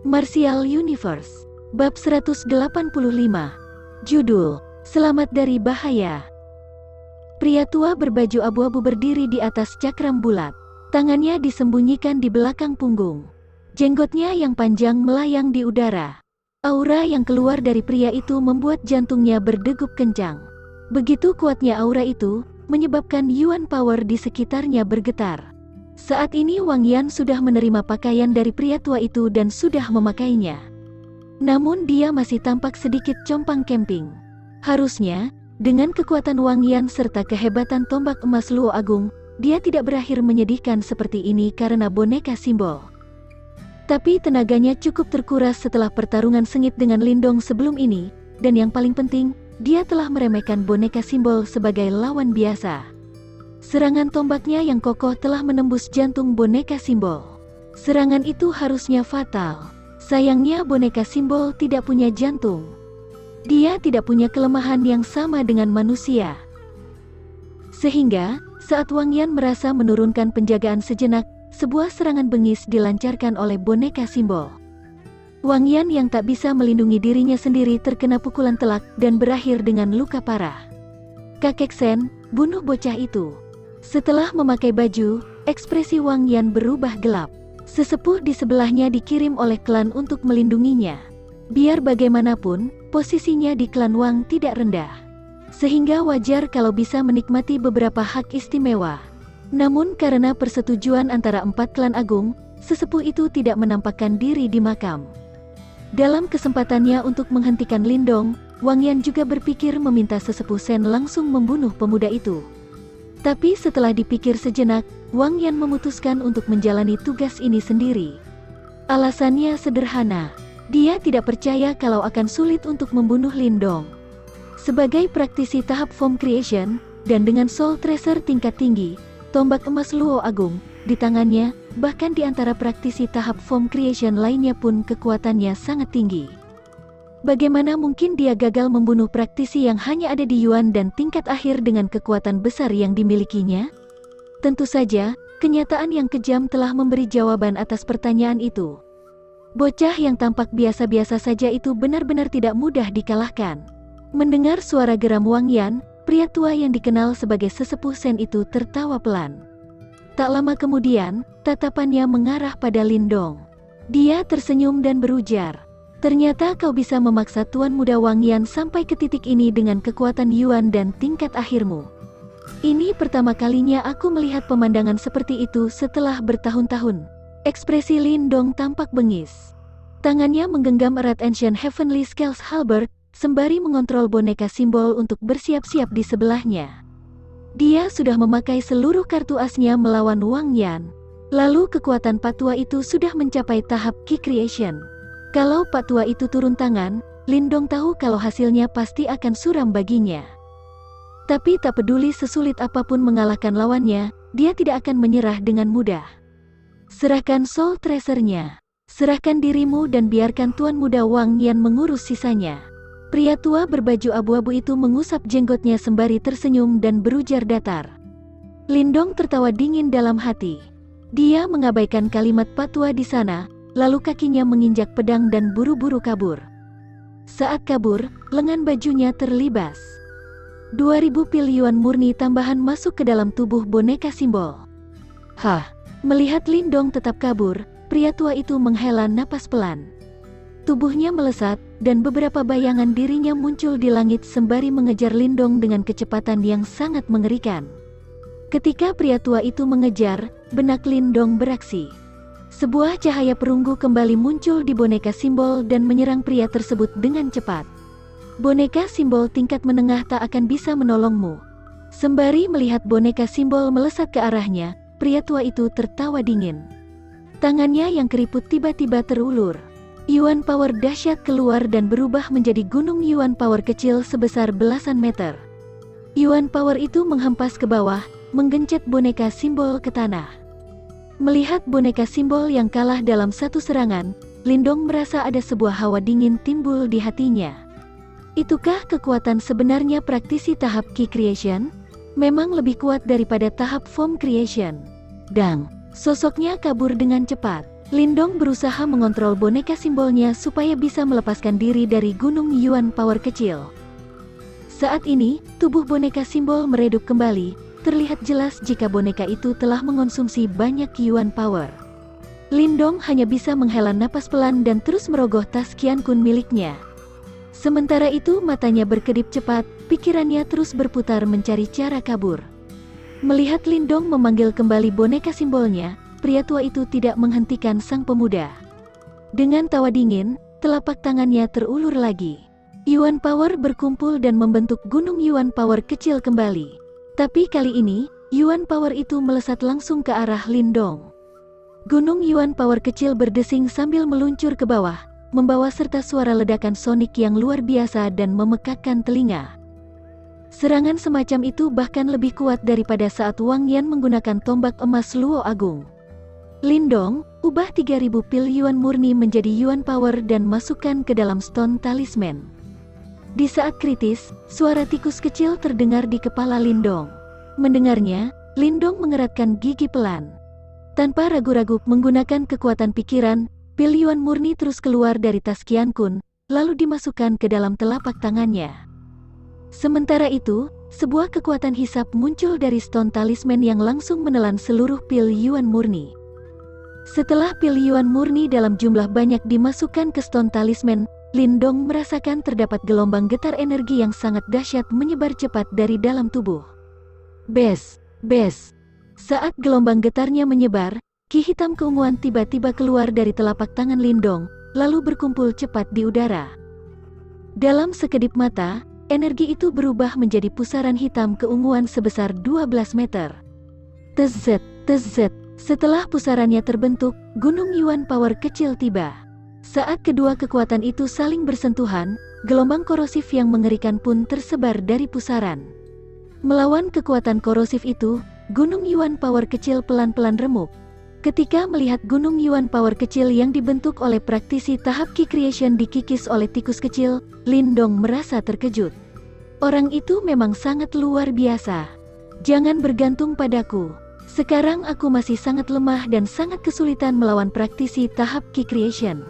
Martial Universe. Bab 185. Judul, Selamat dari Bahaya. Pria tua berbaju abu-abu berdiri di atas cakram bulat. Tangannya disembunyikan di belakang punggung. Jenggotnya yang panjang melayang di udara. Aura yang keluar dari pria itu membuat jantungnya berdegup kencang. Begitu kuatnya aura itu, menyebabkan Yuan Power di sekitarnya bergetar. Saat ini Wang Yan sudah menerima pakaian dari pria tua itu dan sudah memakainya. Namun dia masih tampak sedikit compang camping. Harusnya, dengan kekuatan Wang Yan serta kehebatan tombak emas Luo Agung, dia tidak berakhir menyedihkan seperti ini karena boneka simbol. Tapi tenaganya cukup terkuras setelah pertarungan sengit dengan Lindong sebelum ini, dan yang paling penting, dia telah meremehkan boneka simbol sebagai lawan biasa. Serangan tombaknya yang kokoh telah menembus jantung boneka simbol. Serangan itu harusnya fatal. Sayangnya boneka simbol tidak punya jantung. Dia tidak punya kelemahan yang sama dengan manusia. Sehingga, saat Wang Yan merasa menurunkan penjagaan sejenak, sebuah serangan bengis dilancarkan oleh boneka simbol. Wang Yan yang tak bisa melindungi dirinya sendiri terkena pukulan telak dan berakhir dengan luka parah. Kakek Sen, bunuh bocah itu. Setelah memakai baju, ekspresi Wang Yan berubah gelap. Sesepuh di sebelahnya dikirim oleh klan untuk melindunginya. Biar bagaimanapun, posisinya di klan Wang tidak rendah. Sehingga wajar kalau bisa menikmati beberapa hak istimewa. Namun karena persetujuan antara 4 klan agung, sesepuh itu tidak menampakkan diri di makam. Dalam kesempatannya untuk menghentikan Lindong, Wang Yan juga berpikir meminta sesepuh Sen langsung membunuh pemuda itu. Tapi setelah dipikir sejenak, Wang Yan memutuskan untuk menjalani tugas ini sendiri. Alasannya sederhana. Dia tidak percaya kalau akan sulit untuk membunuh Lindong. Sebagai praktisi tahap Form Creation, dan dengan Soul Tracer tingkat tinggi, tombak emas Luo Agung, di tangannya, bahkan di antara praktisi tahap Form Creation lainnya pun kekuatannya sangat tinggi. Bagaimana mungkin dia gagal membunuh praktisi yang hanya ada di Yuan dan tingkat akhir dengan kekuatan besar yang dimilikinya? Tentu saja, kenyataan yang kejam telah memberi jawaban atas pertanyaan itu. Bocah yang tampak biasa-biasa saja itu benar-benar tidak mudah dikalahkan. Mendengar suara geram Wang Yan, pria tua yang dikenal sebagai sesepuh Sen itu tertawa pelan. Tak lama kemudian, tatapannya mengarah pada Lindong. Dia tersenyum dan berujar, "Ternyata kau bisa memaksa Tuan Muda Wang Yan sampai ke titik ini dengan kekuatan Yuan dan tingkat akhirmu. Ini pertama kalinya aku melihat pemandangan seperti itu setelah bertahun-tahun." Ekspresi Lindong tampak bengis. Tangannya menggenggam erat Ancient Heavenly Scales Halberd, sembari mengontrol boneka simbol untuk bersiap-siap di sebelahnya. Dia sudah memakai seluruh kartu asnya melawan Wang Yan. Lalu kekuatan Pak Tua itu sudah mencapai tahap Key Creation. Kalau Pak Tua itu turun tangan, Lindong tahu kalau hasilnya pasti akan suram baginya. Tapi tak peduli sesulit apapun mengalahkan lawannya, dia tidak akan menyerah dengan mudah. Serahkan Soul Tracer-nya. Serahkan dirimu dan biarkan Tuan Muda Wang Yan mengurus sisanya. Pria tua berbaju abu-abu itu mengusap jenggotnya sembari tersenyum dan berujar datar. Lindong tertawa dingin dalam hati. Dia mengabaikan kalimat Pak Tua di sana, lalu kakinya menginjak pedang dan buru-buru kabur. Saat kabur, lengan bajunya terlibas. 2000 pil Yuan murni tambahan masuk ke dalam tubuh boneka simbol. Hah! Melihat Lindong tetap kabur, pria tua itu menghela napas pelan. Tubuhnya melesat, dan beberapa bayangan dirinya muncul di langit sembari mengejar Lindong dengan kecepatan yang sangat mengerikan. Ketika pria tua itu mengejar, benak Lindong beraksi. Sebuah cahaya perunggu kembali muncul di boneka simbol dan menyerang pria tersebut dengan cepat. Boneka simbol tingkat menengah tak akan bisa menolongmu. Sembari melihat boneka simbol melesat ke arahnya, pria tua itu tertawa dingin. Tangannya yang keriput tiba-tiba terulur. Yuan Power dahsyat keluar dan berubah menjadi gunung Yuan Power kecil sebesar belasan meter. Yuan Power itu menghempas ke bawah, menggencet boneka simbol ke tanah. Melihat boneka simbol yang kalah dalam satu serangan, Lindong merasa ada sebuah hawa dingin timbul di hatinya. Itukah kekuatan sebenarnya praktisi tahap Key Creation? Memang lebih kuat daripada tahap Form Creation. Dang, sosoknya kabur dengan cepat. Lindong berusaha mengontrol boneka simbolnya supaya bisa melepaskan diri dari gunung Yuan Power kecil. Saat ini, tubuh boneka simbol meredup kembali, terlihat jelas jika boneka itu telah mengonsumsi banyak Yuan Power. Lindong hanya bisa menghela napas pelan dan terus merogoh tas Qian Kun miliknya. Sementara itu matanya berkedip cepat, pikirannya terus berputar mencari cara kabur. Melihat Lindong memanggil kembali boneka simbolnya, pria tua itu tidak menghentikan sang pemuda. Dengan tawa dingin, telapak tangannya terulur lagi. Yuan Power berkumpul dan membentuk gunung Yuan Power kecil kembali. Tapi kali ini, Yuan Power itu melesat langsung ke arah Lindong. Gunung Yuan Power kecil berdesing sambil meluncur ke bawah, membawa serta suara ledakan sonik yang luar biasa dan memekakkan telinga. Serangan semacam itu bahkan lebih kuat daripada saat Wang Yan menggunakan tombak emas Luo Agung. Lindong, ubah 3000 pil Yuan murni menjadi Yuan Power dan masukkan ke dalam stone talisman. Di saat kritis, suara tikus kecil terdengar di kepala Lindong. Mendengarnya, Lindong mengeratkan gigi pelan. Tanpa ragu-ragu menggunakan kekuatan pikiran, pil Yuan murni terus keluar dari tas Qian Kun, lalu dimasukkan ke dalam telapak tangannya. Sementara itu, sebuah kekuatan hisap muncul dari stone talisman yang langsung menelan seluruh pil Yuan murni. Setelah pil Yuan murni dalam jumlah banyak dimasukkan ke stone talisman, Lindong merasakan terdapat gelombang getar energi yang sangat dahsyat menyebar cepat dari dalam tubuh. Bes. Saat gelombang getarnya menyebar, ki hitam keunguan tiba-tiba keluar dari telapak tangan Lindong, lalu berkumpul cepat di udara. Dalam sekedip mata, energi itu berubah menjadi pusaran hitam keunguan sebesar 12 meter. Tz. Setelah pusarannya terbentuk, gunung Yuan Power kecil tiba. Saat kedua kekuatan itu saling bersentuhan, gelombang korosif yang mengerikan pun tersebar dari pusaran. Melawan kekuatan korosif itu, gunung Yuan Power kecil pelan-pelan remuk. Ketika melihat gunung Yuan Power kecil yang dibentuk oleh praktisi tahap Ki Creation dikikis oleh tikus kecil, Lindong merasa terkejut. Orang itu memang sangat luar biasa. Jangan bergantung padaku. Sekarang aku masih sangat lemah dan sangat kesulitan melawan praktisi tahap Ki Creation.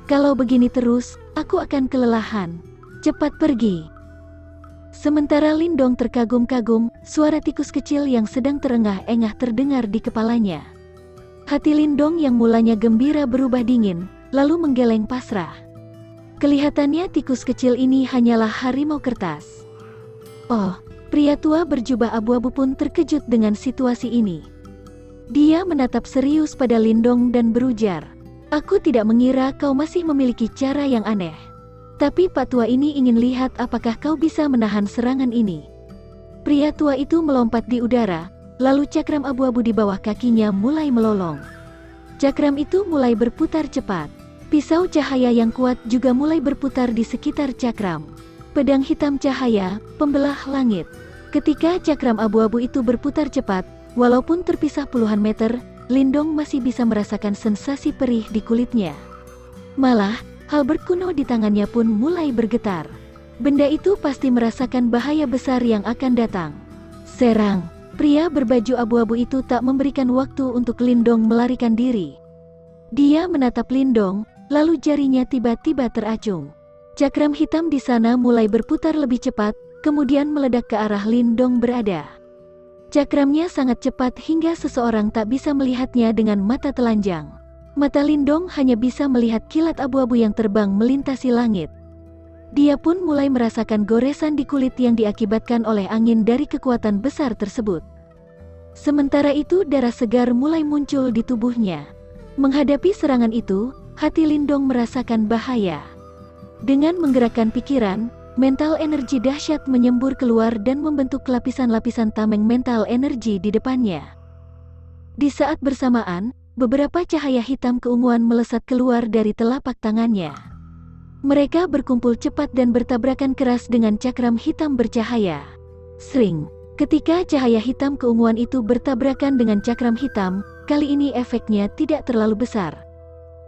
Kalau begini terus, aku akan kelelahan. Cepat pergi. Sementara Lindong terkagum-kagum, suara tikus kecil yang sedang terengah-engah terdengar di kepalanya. Hati Lindong yang mulanya gembira berubah dingin, lalu menggeleng pasrah. Kelihatannya tikus kecil ini hanyalah harimau kertas. Oh, pria tua berjubah abu-abu pun terkejut dengan situasi ini. Dia menatap serius pada Lindong dan berujar, "Aku tidak mengira kau masih memiliki cara yang aneh. Tapi Pak Tua ini ingin lihat apakah kau bisa menahan serangan ini." Pria tua itu melompat di udara, lalu cakram abu-abu di bawah kakinya mulai melolong. Cakram itu mulai berputar cepat. Pisau cahaya yang kuat juga mulai berputar di sekitar cakram. Pedang hitam cahaya, pembelah langit. Ketika cakram abu-abu itu berputar cepat, walaupun terpisah puluhan meter, Lindong masih bisa merasakan sensasi perih di kulitnya. Malah, halberd kuno di tangannya pun mulai bergetar. Benda itu pasti merasakan bahaya besar yang akan datang. Serang! Pria berbaju abu-abu itu tak memberikan waktu untuk Lindong melarikan diri. Dia menatap Lindong, lalu jarinya tiba-tiba teracung. Cakram hitam di sana mulai berputar lebih cepat, kemudian meledak ke arah Lindong berada. Cakramnya sangat cepat hingga seseorang tak bisa melihatnya dengan mata telanjang. Mata Lindong hanya bisa melihat kilat abu-abu yang terbang melintasi langit. Dia pun mulai merasakan goresan di kulit yang diakibatkan oleh angin dari kekuatan besar tersebut. Sementara itu darah segar mulai muncul di tubuhnya. Menghadapi serangan itu, hati Lindong merasakan bahaya. Dengan menggerakkan pikiran, mental energi dahsyat menyembur keluar dan membentuk lapisan-lapisan tameng mental energi di depannya. Di saat bersamaan, beberapa cahaya hitam keunguan melesat keluar dari telapak tangannya. Mereka berkumpul cepat dan bertabrakan keras dengan cakram hitam bercahaya. Sring! Ketika cahaya hitam keunguan itu bertabrakan dengan cakram hitam, kali ini efeknya tidak terlalu besar.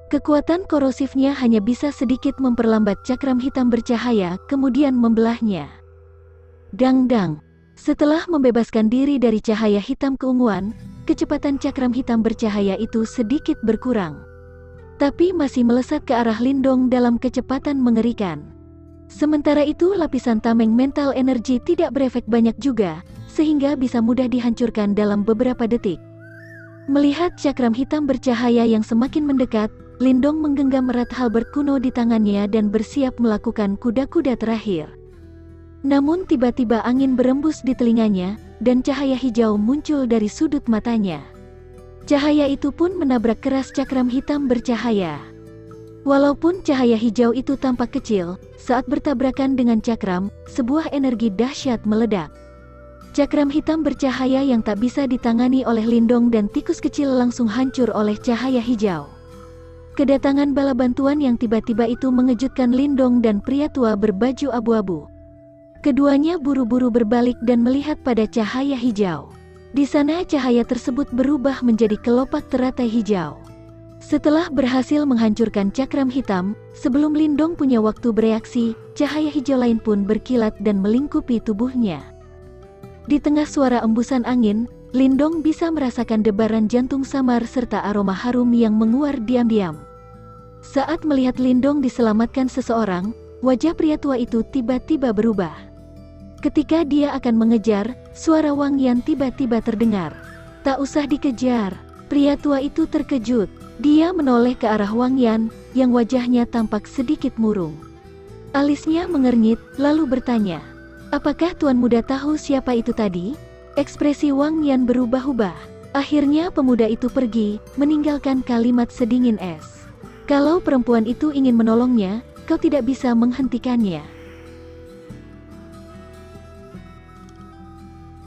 Kekuatan korosifnya hanya bisa sedikit memperlambat cakram hitam bercahaya, kemudian membelahnya. Dang-dang! Setelah membebaskan diri dari cahaya hitam keunguan, kecepatan cakram hitam bercahaya itu sedikit berkurang. tapi masih melesat ke arah Lindong dalam kecepatan mengerikan. Sementara itu lapisan tameng mental energi tidak berefek banyak juga, sehingga bisa mudah dihancurkan dalam beberapa detik. Melihat cakram hitam bercahaya yang semakin mendekat, Lindong menggenggam erat halberd kuno di tangannya dan bersiap melakukan kuda-kuda terakhir. Namun tiba-tiba angin berembus di telinganya, dan cahaya hijau muncul dari sudut matanya. Cahaya itu pun menabrak keras cakram hitam bercahaya. Walaupun cahaya hijau itu tampak kecil, saat bertabrakan dengan cakram, sebuah energi dahsyat meledak. Cakram hitam bercahaya yang tak bisa ditangani oleh Lindong dan tikus kecil langsung hancur oleh cahaya hijau. Kedatangan bala bantuan yang tiba-tiba itu mengejutkan Lindong dan pria tua berbaju abu-abu. Keduanya buru-buru berbalik dan melihat pada cahaya hijau. Di sana cahaya tersebut berubah menjadi kelopak teratai hijau. Setelah berhasil menghancurkan cakram hitam, sebelum Lindong punya waktu bereaksi, cahaya hijau lain pun berkilat dan melingkupi tubuhnya. Di tengah suara embusan angin, Lindong bisa merasakan debaran jantung samar serta aroma harum yang menguar diam-diam. Saat melihat Lindong diselamatkan seseorang, wajah pria tua itu tiba-tiba berubah. Ketika dia akan mengejar, suara Wang Yan tiba-tiba terdengar. Tak usah dikejar, pria tua itu terkejut. Dia menoleh ke arah Wang Yan, yang wajahnya tampak sedikit murung. Alisnya mengernyit, lalu bertanya, "Apakah Tuan Muda tahu siapa itu tadi?" Ekspresi Wang Yan berubah-ubah. Akhirnya pemuda itu pergi, meninggalkan kalimat sedingin es. "Kalau perempuan itu ingin menolongnya, kau tidak bisa menghentikannya."